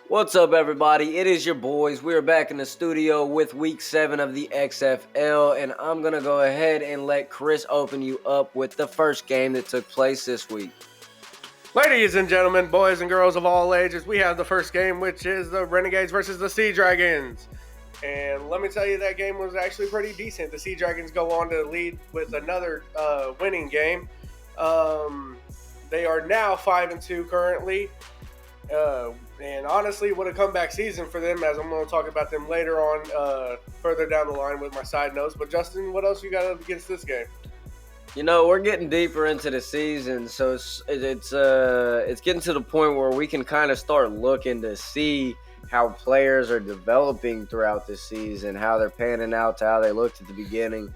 What's up, everybody? It is your boys. We are back in the studio with Week 7 of the XFL, and I'm going to go ahead and let Chris open you up with the first game that took place this week. Ladies and gentlemen, boys and girls of all ages, we have the first game, which is the Renegades versus the Sea Dragons. And let me tell you, that game was actually pretty decent. The Sea Dragons go on to lead with another winning game. They are now 5-2 currently. And honestly, what a comeback season for them, as I'm going to talk about them later on further down the line with my side notes. But Justin, what else you got against this game? You know, we're getting deeper into the season, so it's getting to the point where we can kind of start looking to see how players are developing throughout the season, how they're panning out to how they looked at the beginning.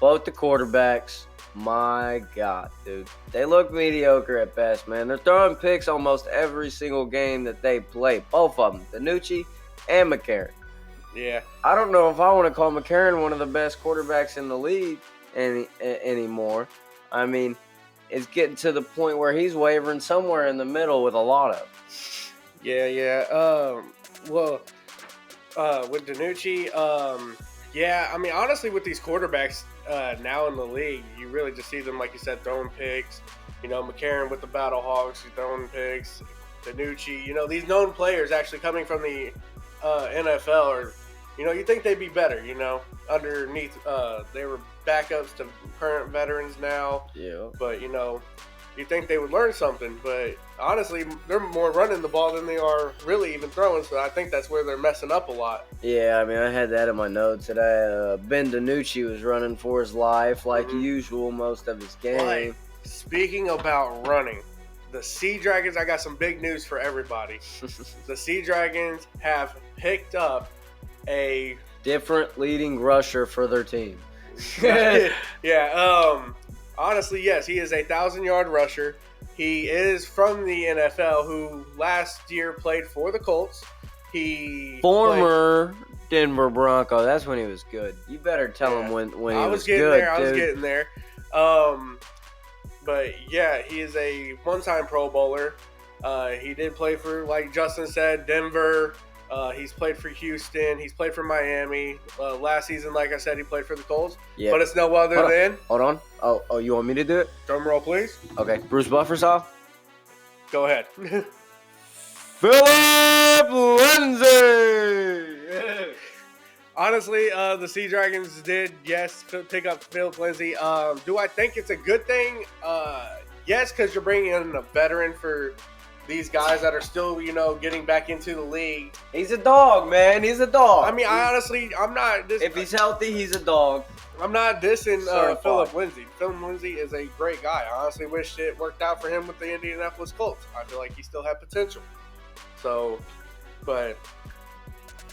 Both the quarterbacks, my God, dude, they look mediocre at best, man. They're throwing picks almost every single game that they play. Both of them, Danucci and McCarron. Yeah. I don't know if I want to call McCarron one of the best quarterbacks in the league anymore. I mean, it's getting to the point where he's wavering somewhere in the middle with a lot of. Yeah. With Danucci, yeah, I mean, honestly, with these quarterbacks now in the league, you really just see them, like you said, throwing picks. You know, McCarron with the Battle Hawks, he's throwing picks. Danucci, you know, these known players actually coming from the NFL, or, you know, you think they'd be better, you know, underneath. They were backups to current veterans now. Yeah. But, you know, you think they would learn something. But, honestly, they're more running the ball than they are really even throwing. So I think that's where they're messing up a lot. Yeah, I mean, I had that in my notes today. Ben Danucci was running for his life like usual most of his game. Right. Speaking about running, the Sea Dragons, I got some big news for everybody. The Sea Dragons have picked up a different leading rusher for their team. Yeah. Honestly, yes, he is a 1,000-yard rusher. He is from the NFL, who last year played for the Colts. Former Denver Bronco. That's when he was good. You better tell him when he was good. I was getting there. But yeah, he is a one-time Pro Bowler. He did play for, like Justin said, Denver. He's played for Houston. He's played for Miami. Last season, like I said, he played for the Colts. Yep. But it's no other than... Hold on. Oh, you want me to do it? Drum roll, please. Okay. Bruce Buffersaw. Go ahead. Philip Lindsay. Honestly, the Sea Dragons did, yes, pick up Philip Lindsay. Do I think it's a good thing? Yes, because you're bringing in a veteran for these guys that are still, you know, getting back into the league. He's a dog, man. He's a dog. I mean, I'm not... If he's healthy, he's a dog. I'm not dissing Philip Lindsay. Philip Lindsay is a great guy. I honestly wish it worked out for him with the Indianapolis Colts. I feel like he still had potential. So, but...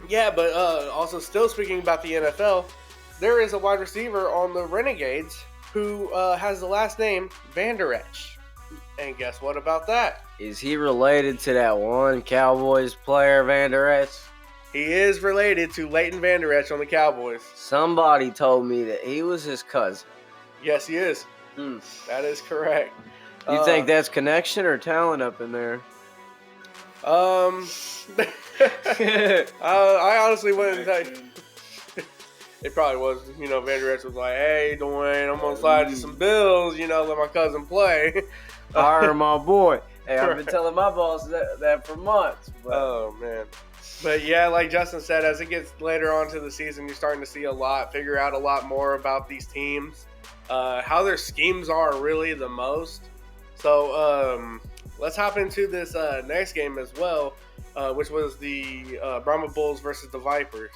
Yeah, but also still speaking about the NFL, there is a wide receiver on the Renegades who has the last name Van Der Esch. And guess what about that? Is he related to that one Cowboys player, Van Der Esch? He is related to Leighton Van Der Esch on the Cowboys. Somebody told me that he was his cousin. Yes, he is. That is correct. You think that's connection or talent up in there? I honestly wouldn't tell you. It probably was, you know, Van Der Esch was like, hey, Dwayne, I'm going to slide you some bills, you know, let my cousin play. Hire my boy. Hey, I've been telling my boss that for months. But. Oh, man. But, yeah, like Justin said, as it gets later on to the season, you're starting to see figure out a lot more about these teams, how their schemes are really the most. So, let's hop into this next game as well, which was the Brahma Bulls versus the Vipers.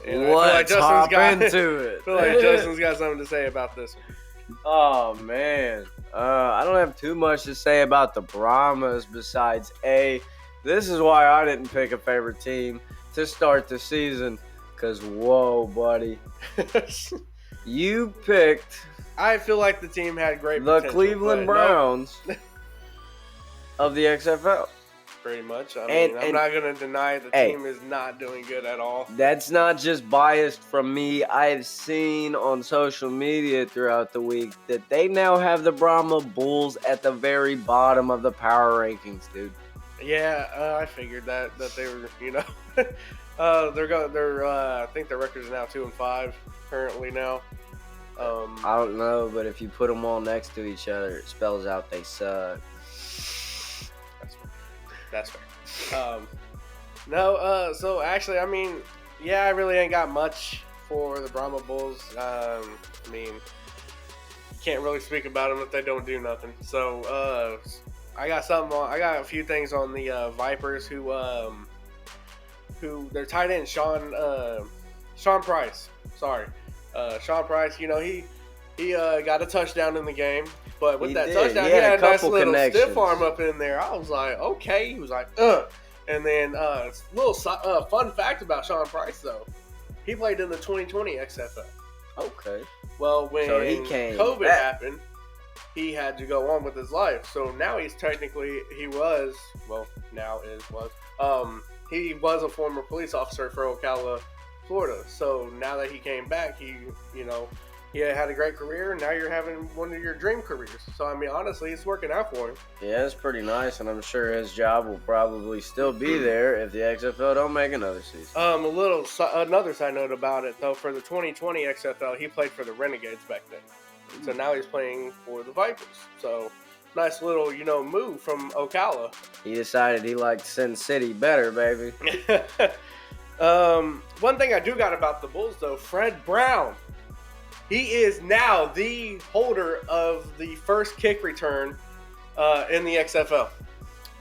And let's hop into it. I feel like Justin's got something to say about this one. Oh, man. I don't have too much to say about the Brahmas besides this is why I didn't pick a favorite team to start the season. Because, whoa, buddy. You picked... I feel like the team had great potential. The Cleveland Browns of the XFL. pretty much. I mean, I'm not going to deny the team is not doing good at all. That's not just biased from me. I've seen on social media throughout the week that they now have the Brahma Bulls at the very bottom of the power rankings, dude. Yeah, I figured that they were, I think their record is now 2-5 currently now. I don't know, but if you put them all next to each other, it spells out they suck. That's fair. So actually, I mean, yeah, I really ain't got much for the Brahma Bulls. I mean, can't really speak about them if they don't do nothing. So, I got a few things on the Vipers who their tight end Sean Price. Sorry, Sean Price. He got a touchdown in the game, but with touchdown, he had a nice little stiff arm up in there. I was like, okay. He was like, And then little fun fact about Sean Price though, he played in the 2020 XFL. Okay. Well, when COVID happened, he had to go on with his life. So now he was a former police officer for Ocala, Florida. So now that he came back, he had a great career. Now you're having one of your dream careers. So, I mean, honestly, it's working out for him. Yeah, it's pretty nice, and I'm sure his job will probably still be there if the XFL don't make another season. Another side note about it, though, for the 2020 XFL, he played for the Renegades back then. So now he's playing for the Vipers. So, nice little, move from Ocala. He decided he liked Sin City better, baby. One thing I do got about the Bulls, though, Fred Brown. He is now the holder of the first kick return in the XFL.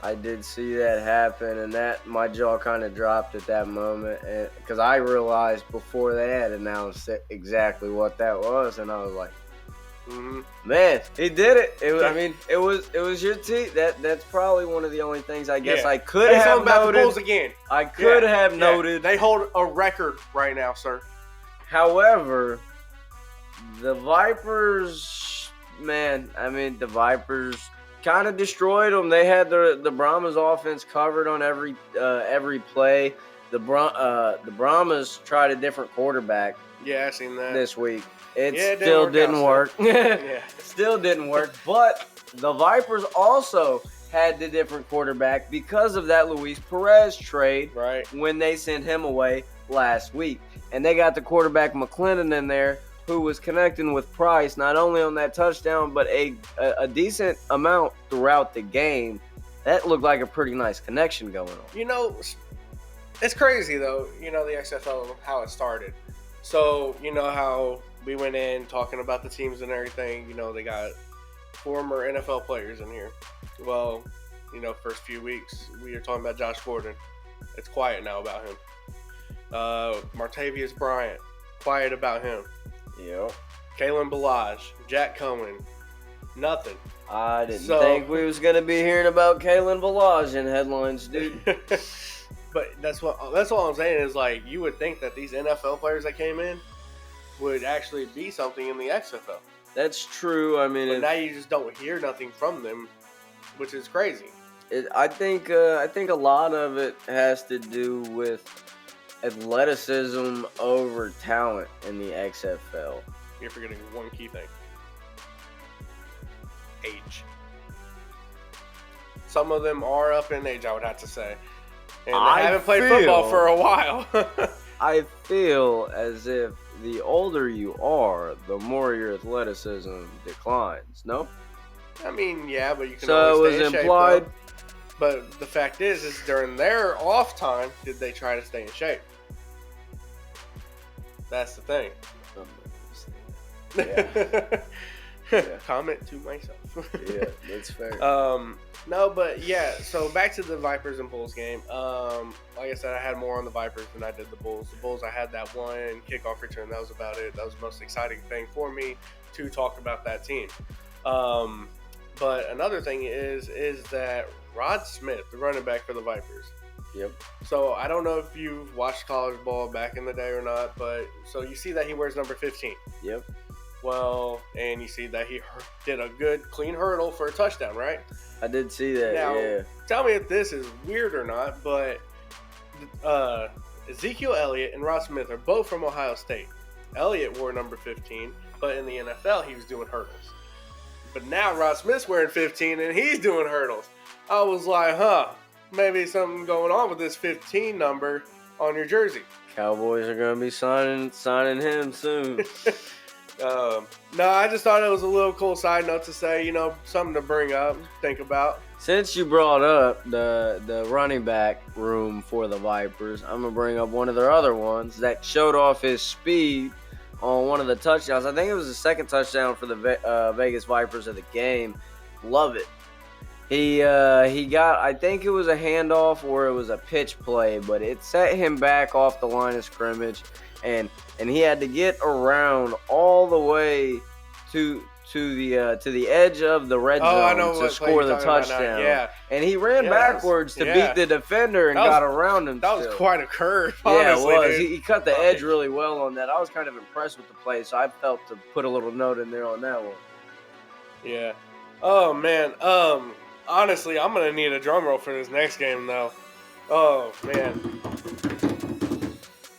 I did see that happen, and my jaw kind of dropped at that moment because I realized before they had announced exactly what that was, and I was like, man, he did it. I mean, it was your team. That's probably one of the only things I guess I could have noted. The Bulls again. I could have noted. They hold a record right now, sir. However, the Vipers, the Vipers kind of destroyed them. They had the Brahmas offense covered on every play. The Brahmas tried a different quarterback. Yeah, I seen that this week. It still didn't work. Still didn't work. But the Vipers also had the different quarterback because of that Luis Perez trade. Right. When they sent him away last week, and they got the quarterback McClendon in there, who was connecting with Price not only on that touchdown, but a decent amount throughout the game. That looked like a pretty nice connection going on. It's crazy, though, the XFL, how it started. So, how we went in talking about the teams and everything. They got former NFL players in here. Well, first few weeks, we were talking about Josh Gordon. It's quiet now about him. Martavius Bryant, quiet about him. Yep. Kalen Balaj, Jack Cohen, nothing. I didn't think we was gonna be hearing about Kalen Balaj in headlines, dude. But that's all I'm saying is, like, you would think that these NFL players that came in would actually be something in the XFL. That's true. I mean, but now you just don't hear nothing from them, which is crazy. I think a lot of it has to do with athleticism over talent in the XFL. You're forgetting one key thing. Age. Some of them are up in age, I would have to say. And they haven't played football for a while. I feel as if the older you are, the more your athleticism declines, no? I mean, yeah, but you can always stay in shape. So it was implied. But the fact is during their off time, did they try to stay in shape? That's the thing. Yeah. Comment to myself. Yeah, that's fair. No, but yeah, so back to the Vipers and Bulls game. Like I said, I had more on the Vipers than I did the Bulls. The Bulls, I had that one kickoff return. That was about it. That was the most exciting thing for me to talk about that team. But another thing is that Rod Smith, the running back for the Vipers. Yep. So I don't know if you've watched college ball back in the day or not, but so you see that he wears number 15. Yep. Well, and you see that he did a good, clean hurdle for a touchdown, right? I did see that, now, tell me if this is weird or not, but Ezekiel Elliott and Ross Smith are both from Ohio State. Elliott wore number 15, but in the NFL he was doing hurdles. But now Ross Smith's wearing 15 and he's doing hurdles. I was like, maybe something going on with this 15 number on your jersey. Cowboys are going to be signing him soon. No, I just thought it was a little cool side note to say, something to bring up, think about. Since you brought up the running back room for the Vipers, I'm going to bring up one of their other ones that showed off his speed on one of the touchdowns. I think it was the second touchdown for the Vegas Vipers of the game. Love it. He got, I think it was a handoff or it was a pitch play, but it set him back off the line of scrimmage, and he had to get around all the way to the edge of the red zone to score the touchdown. Yeah. And he ran backwards to beat the defender and got around him. That was quite a curve, honestly. Yeah, it was. He cut the edge really well on that. I was kind of impressed with the play, so I felt to put a little note in there on that one. Yeah. Oh, man. Honestly, I'm going to need a drum roll for this next game, though. Oh, man.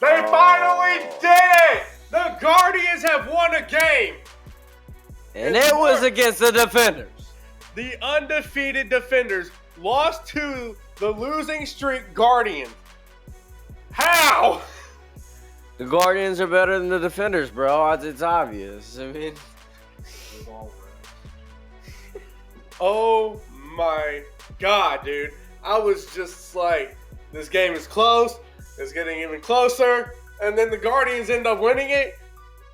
They finally did it! The Guardians have won a game! And it was against the Defenders. The undefeated Defenders lost to the losing streak Guardians. How? The Guardians are better than the Defenders, bro. It's obvious. I mean, oh my God, dude. I was just like, this game is close. It's getting even closer. And then the Guardians end up winning it.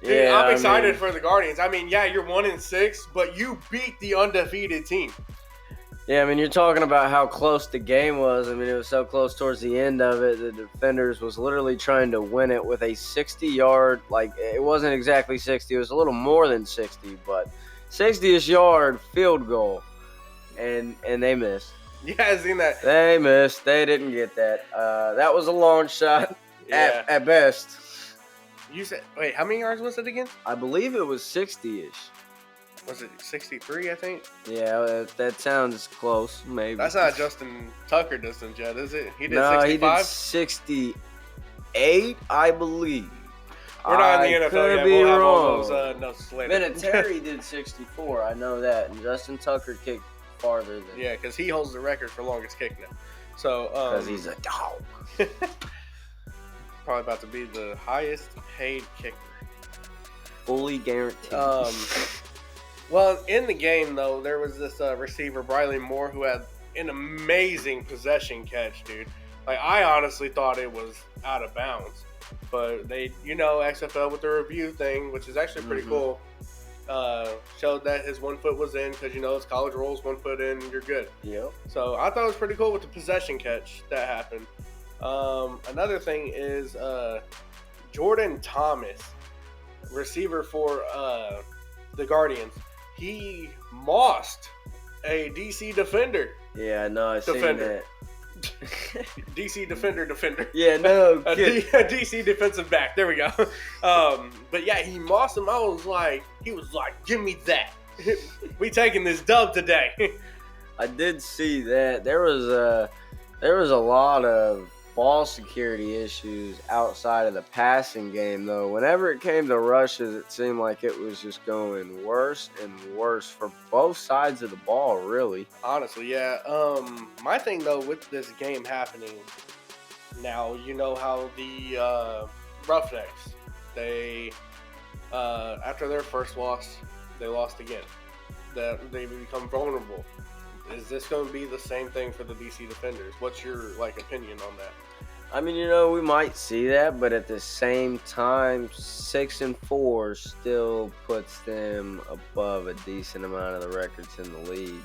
Dude, yeah, I'm excited for the Guardians. I mean, yeah, you're 1-6, but you beat the undefeated team. Yeah, I mean, you're talking about how close the game was. I mean, it was so close towards the end of it. The Defenders was literally trying to win it with a 60-yard, like, it wasn't exactly 60. It was a little more than 60, but 60th yard field goal. And they missed. Yeah, I've seen that. They missed. They didn't get that. That was a long shot at best. You said, wait, how many yards was it again? I believe it was 60-ish. Was it 63, I think? Yeah, that sounds close, maybe. That's not Justin Tucker distance yet, is it? He did 65? No, he did 68, I believe. We're not in the NFL could yet. be We'll have wrong. all those notes later. Vinatieri did 64, I know that. And Justin Tucker kicked farther than... Yeah, because he holds the record for longest kick now. So, because he's a dog. Probably about to be the highest paid kicker. Fully guaranteed. Well, in the game, though, there was this receiver, Briley Moore, who had an amazing possession catch, dude. Like, I honestly thought it was out of bounds. But they, XFL with the review thing, which is actually pretty cool, showed that his 1 foot was in because, it's college rules, 1 foot in, you're good. Yep. So I thought it was pretty cool with the possession catch that happened. Another thing is Jordan Thomas, receiver for the Guardians. He mossed a DC defender. Yeah, no, I seen that. DC defender. Yeah, no a DC defensive back. There we go. But yeah, he mossed him. He was like, give me that. We taking this dub today. I did see that. There was a lot of ball security issues outside of the passing game, though. Whenever it came to rushes, it seemed like it was just going worse and worse for both sides of the ball, really. Honestly, yeah. My thing, though, with this game happening now, you know how the Roughnecks, they, after their first loss, they lost again. That they become vulnerable. Is this going to be the same thing for the DC Defenders? What's your opinion on that? I mean, we might see that, but at the same time, 6-4 still puts them above a decent amount of the records in the league,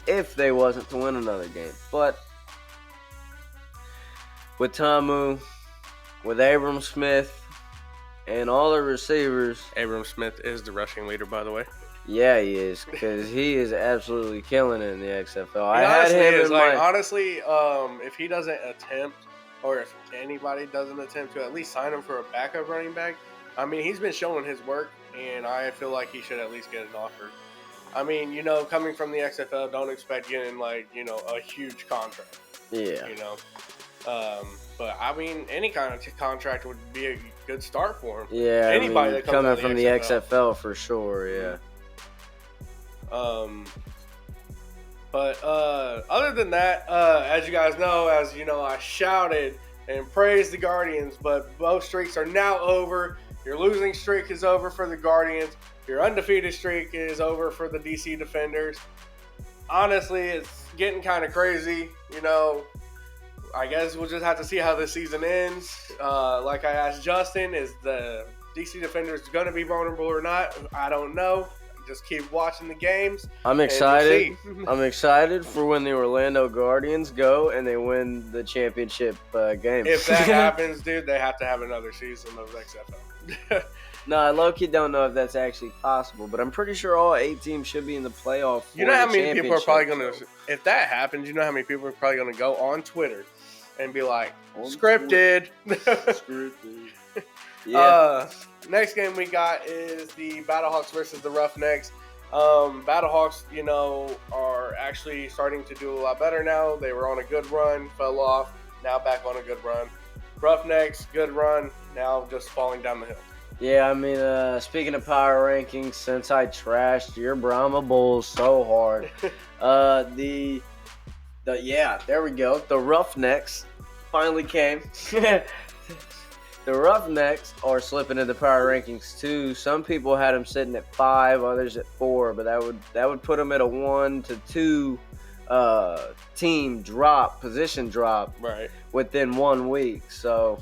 if they wasn't to win another game. But with Tamu, with Abram Smith, and all the receivers, Abram Smith is the rushing leader, by the way. Yeah, he is, because he is absolutely killing it in the XFL. Honestly, if he doesn't attempt, or if anybody doesn't attempt to at least sign him for a backup running back, I mean, he's been showing his work, and I feel like he should at least get an offer. I mean, coming from the XFL, don't expect getting like a huge contract. Yeah. But I mean, any kind of contract would be a good start for him. Yeah, anybody that comes coming out of from the XFL for sure. Yeah. But other than that, as you guys know, I shouted and praised the Guardians, but both streaks are now over. Your losing streak is over for the Guardians. Your undefeated streak is over for the DC Defenders. Honestly, it's getting kind of crazy. I guess we'll just have to see how this season ends. Like I asked Justin, is the DC Defenders going to be vulnerable or not? I don't know. Just keep watching the games. I'm excited. I'm excited for when the Orlando Guardians go and they win the championship game. If that happens, dude, they have to have another season of XFL. No, I low-key don't know if that's actually possible, but I'm pretty sure all 8 teams should be in the playoff. You know how many people are probably going to, if that happens, you know how many people are probably going to go on Twitter and be like, scripted. Scripted. Yeah. Next game we got is the Battlehawks versus the Roughnecks. Battlehawks, are actually starting to do a lot better now. They were on a good run, fell off, now back on a good run. Roughnecks, good run, now just falling down the hill. Yeah, I mean, speaking of power rankings, since I trashed your Brahma Bulls so hard, there we go. The Roughnecks finally came. The Roughnecks are slipping in the power rankings too. Some people had them sitting at 5, others at 4, but that would put them at a 1 to 2 team position drop, right, within 1 week. So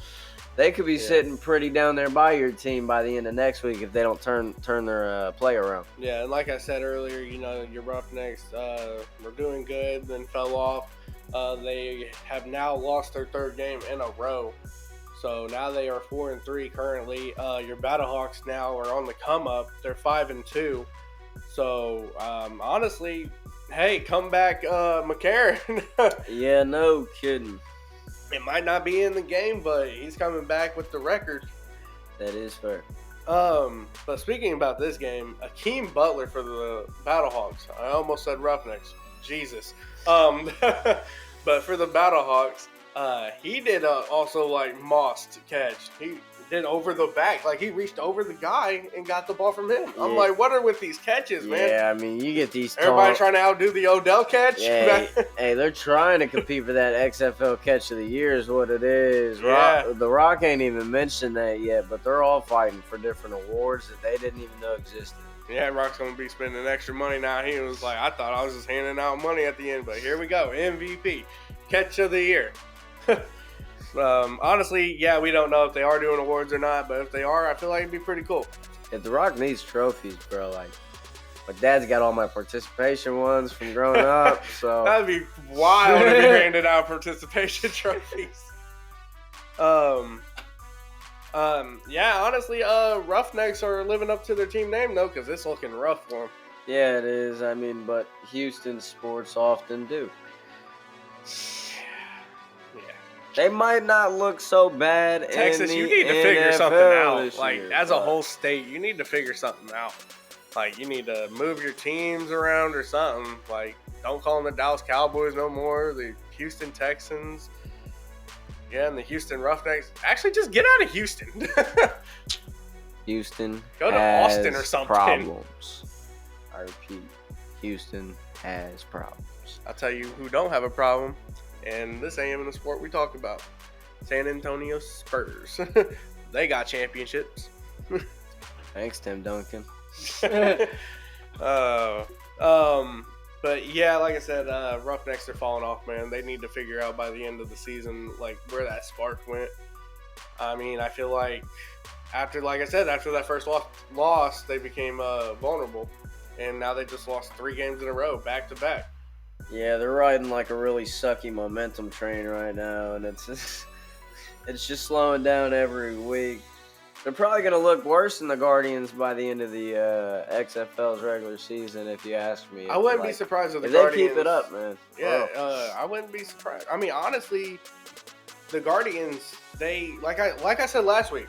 they could be sitting pretty down there by your team by the end of next week if they don't turn their play around. Yeah, and like I said earlier, your Roughnecks were doing good, then fell off. They have now lost their 3rd game in a row. So now they are 4-3 currently. Your Battlehawks now are on the come up. They're 5-2. So honestly, hey, come back, McCarron. Yeah, no kidding. It might not be in the game, but he's coming back with the record. That is fair. But speaking about this game, Akeem Butler for the Battlehawks. I almost said Roughnecks. Jesus. But for the Battlehawks, he did also like Moss catch. He did over the back, like he reached over the guy and got the ball from him. Yeah. I'm like, what are with these catches, man? Yeah, I mean, you get these. Everybody trying to outdo the Odell catch. Yeah, hey, they're trying to compete for that XFL catch of the year, is what it is. Yeah. The Rock ain't even mentioned that yet, but they're all fighting for different awards that they didn't even know existed. Yeah, Rock's gonna be spending extra money now. He was like, I thought I was just handing out money at the end, but here we go, MVP, catch of the year. Honestly, yeah, we don't know if they are doing awards or not, but if they are, I feel like it'd be pretty cool. If The Rock needs trophies, bro, like my dad's got all my participation ones from growing up, so that'd be wild if he handed out participation trophies. Yeah, honestly, Roughnecks are living up to their team name though, because it's looking rough for them. Yeah, it is. I mean, but Houston sports often do. They might not look so bad. Texas, in you the need to figure NFL something out. Like, year, as a whole state, you need to figure something out. Like, you need to move your teams around or something. Like, don't call them the Dallas Cowboys no more. The Houston Texans. Yeah, and the Houston Roughnecks. Actually, just get out of Houston. Houston Go to Austin or something. Problems. I repeat, Houston has problems. I'll tell you who don't have a problem. And this ain't even a sport we talk about. San Antonio Spurs. They got championships. Thanks, Tim Duncan. But yeah, like I said, Roughnecks are falling off, man. They need to figure out by the end of the season, like, where that spark went. I mean, I feel like after that first loss, they became vulnerable. And now they just lost 3 games in a row, back to back. Yeah, they're riding like a really sucky momentum train right now, and it's just slowing down every week. They're probably going to look worse than the Guardians by the end of the XFL's regular season, if you ask me. I wouldn't be surprised if the Guardians they keep it up, man. Yeah, I wouldn't be surprised. I mean, honestly, the Guardians, they like I said last week,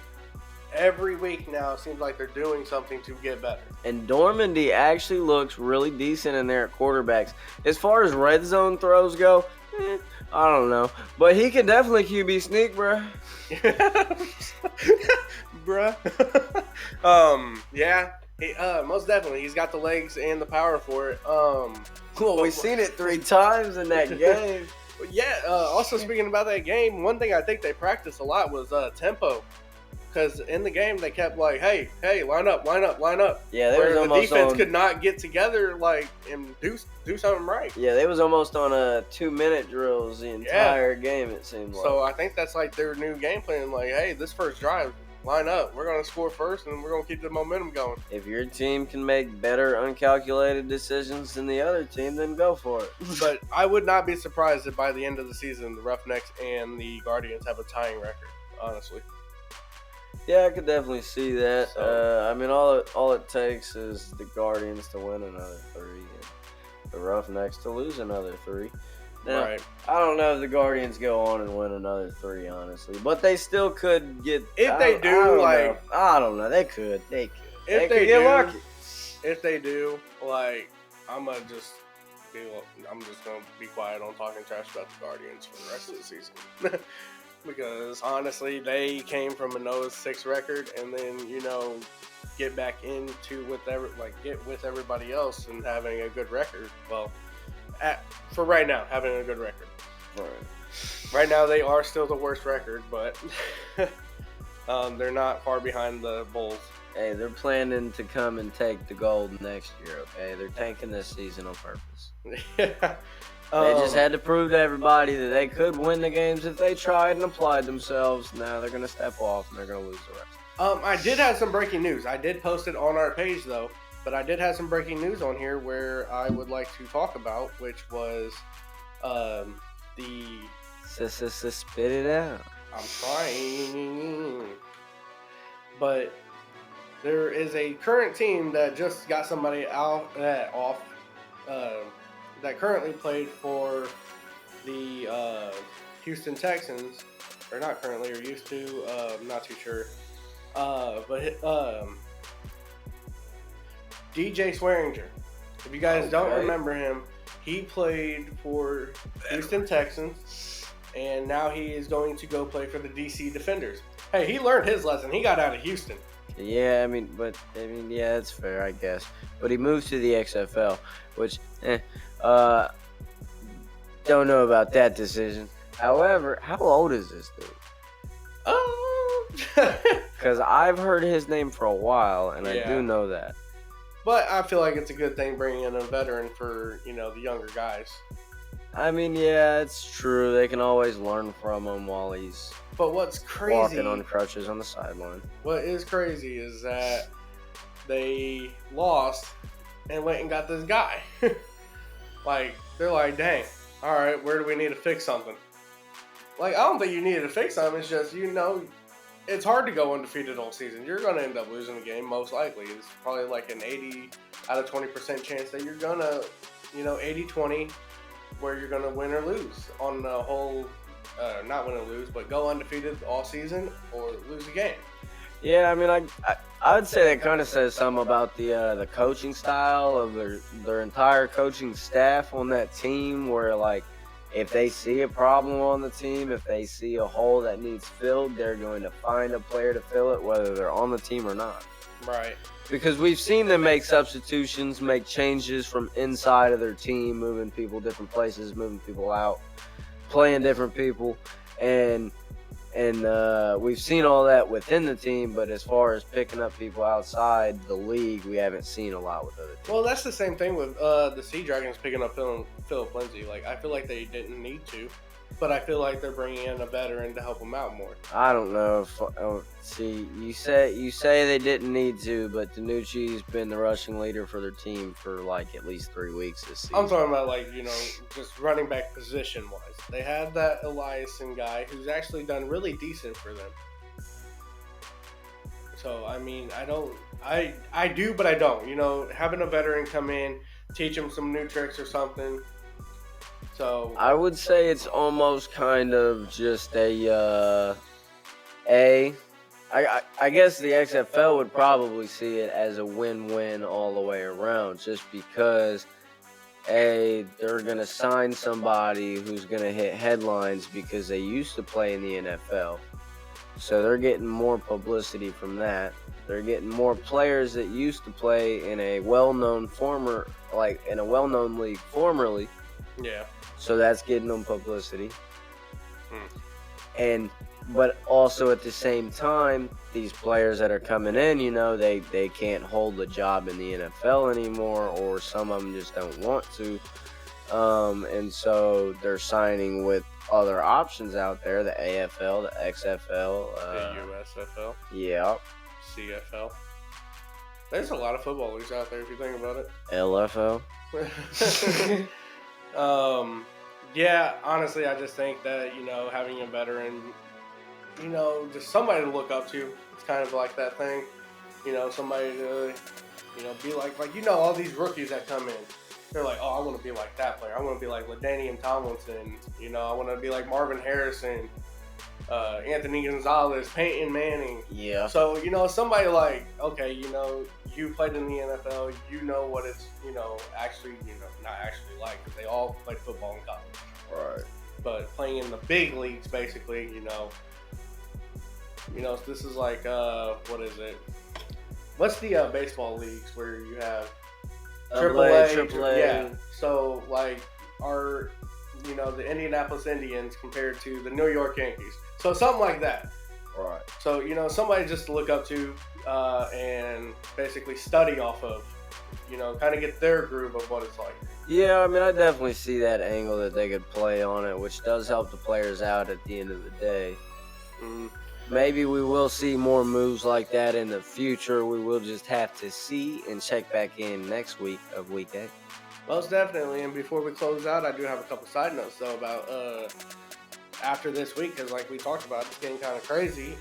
every week now it seems like they're doing something to get better. And Dormandy actually looks really decent in there at quarterbacks. As far as red zone throws go, I don't know. But he can definitely QB sneak, bro. Bruh. Yeah. He, most definitely. He's got the legs and the power for it. Well, we've seen it 3 times in that game. Yeah, also speaking about that game, one thing I think they practiced a lot was tempo. Because in the game, they kept like, hey, line up. Yeah, they where was the almost defense on, could not get together like and do something right. Yeah, they was almost on a 2-minute drills the entire game, it seemed like. So I think that's like their new game plan. Like, hey, this first drive, line up. We're going to score first, and we're going to keep the momentum going. If your team can make better uncalculated decisions than the other team, then go for it. But I would not be surprised if by the end of the season, the Roughnecks and the Guardians have a tying record, honestly. Yeah, I could definitely see that. So, I mean, all it takes is the Guardians to win another 3 and the Roughnecks to lose another 3. Now, right. I don't know if the Guardians go on and win another 3, honestly, but they still could get. If they do, I don't know. They could. They could. If they could get lucky. If they do, like, I'm just gonna be quiet on talking trash about the Guardians for the rest of the season. Because honestly, they came from a 0-6 record, and then get back into get with everybody else and having a good record. Well, for right now, having a good record. Right now, they are still the worst record, but they're not far behind the Bulls. Hey, they're planning to come and take the gold next year. Okay, they're tanking this season on purpose. Yeah. They just had to prove to everybody that they could win the games if they tried and applied themselves. Now they're going to step off and they're going to lose the rest. I did have some breaking news. I did post it on our page, though. But I did have some breaking news on here where I would like to talk about, which was the... Spit it out. I'm trying. But there is a current team that just got somebody off that currently played for the Houston Texans, or not currently, or used to, I'm not too sure. But DJ Swearinger, if you guys don't remember him, he played for Houston Texans, and now he is going to go play for the DC Defenders. Hey, he learned his lesson. He got out of Houston. Yeah, yeah, that's fair, I guess. But he moved to the XFL, which, don't know about that decision. However, how old is this dude? Because I've heard his name for a while, and I do know that. But I feel like it's a good thing bringing in a veteran for, the younger guys. I mean, yeah, it's true. They can always learn from him while he's what's crazy, walking on crutches on the sideline. What is crazy is that they lost and went and got this guy. They're like, dang, all right, where do we need to fix something? I don't think you needed to fix something. It's just, it's hard to go undefeated all season. You're going to end up losing the game, most likely. It's probably like an 80 out of 20% chance that you're going to, 80-20, where you're going to win or lose on the whole, not win or lose, but go undefeated all season or lose a game. Yeah, I mean, I would say that kind of says something about the coaching style of their entire coaching staff on that team, where, if they see a problem on the team, if they see a hole that needs filled, they're going to find a player to fill it, whether they're on the team or not. Right. Because we've seen them make substitutions, make changes from inside of their team, moving people different places, moving people out, playing different people, and we've seen all that within the team, but as far as picking up people outside the league, we haven't seen a lot with other teams. Well, that's the same thing with the Sea Dragons picking up Philip Lindsay. I feel like they didn't need to, but I feel like they're bringing in a veteran to help them out more. I don't know if you say they didn't need to, but Danucci's been the rushing leader for their team for at least 3 weeks this season. I'm talking about just running back position wise. They had that Eliason guy who's actually done really decent for them. So I mean, I do, but I don't. Having a veteran come in, teach them some new tricks or something. So I would say it's almost kind of just I I guess the XFL would probably see it as a win-win all the way around, just because they're gonna sign somebody who's gonna hit headlines because they used to play in the NFL, so they're getting more publicity from that. They're getting more players that used to play in a well-known league formerly. Yeah. So that's getting them publicity. Hmm. But also at the same time, these players that are coming in, they can't hold a job in the NFL anymore, or some of them just don't want to. And so they're signing with other options out there: the AFL, the XFL, the USFL, yeah, CFL. There's a lot of football leagues out there if you think about it. LFL. Yeah, honestly, I just think that, having a veteran, just somebody to look up to. It's kind of like that thing, somebody to, be like, all these rookies that come in. They're like, oh, I want to be like that player. I want to be like LaDainian Tomlinson. I want to be like Marvin Harrison, Anthony Gonzalez, Peyton Manning. Yeah. So, somebody like, okay, you played in the NFL, you know what it's, actually, not actually like, because they all played football in college. Right. But playing in the big leagues, basically, this is like, what is it? What's the baseball leagues where you have AAA. Yeah. So, like, the Indianapolis Indians compared to the New York Yankees. So, something like that. Right. So, somebody just to look up to and basically study off of, kind of get their groove of what it's like. Yeah, I mean, I definitely see that angle that they could play on it, which does help the players out at the end of the day. Mm-hmm. Maybe we will see more moves like that in the future. We will just have to see and check back in next week of Week 8. Most definitely. And before we close out, I do have a couple side notes, though, about after this week, because like we talked about, it's getting kind of crazy.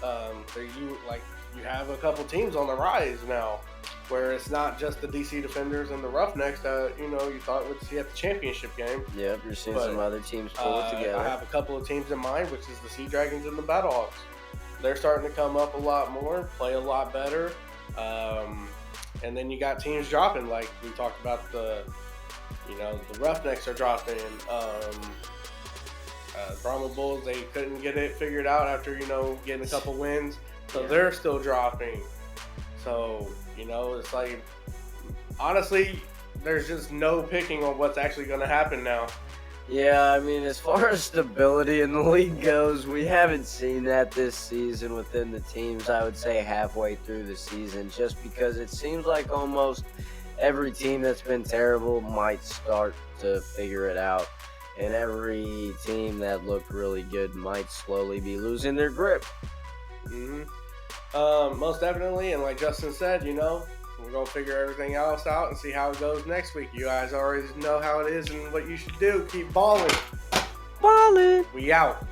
You have a couple teams on the rise now, where it's not just the DC Defenders and the Roughnecks that you thought would see at the championship game. Yep, you're seeing some other teams pull it together. I have a couple of teams in mind, which is the Sea Dragons and the Battlehawks. They're starting to come up a lot more, play a lot better, and then you got teams dropping, like we talked about the Roughnecks are dropping. Brahma Bulls, they couldn't get it figured out after getting a couple wins, so they're still dropping. So it's like, honestly, there's just no picking on what's actually going to happen now. Yeah, I mean, as far as stability in the league goes, we haven't seen that this season within the teams, I would say halfway through the season, just because it seems like almost every team that's been terrible might start to figure it out, and every team that looked really good might slowly be losing their grip. Mm-hmm. Most definitely, and like Justin said, we're going to figure everything else out and see how it goes next week. You guys already know how it is and what you should do. Keep balling. Balling. We out.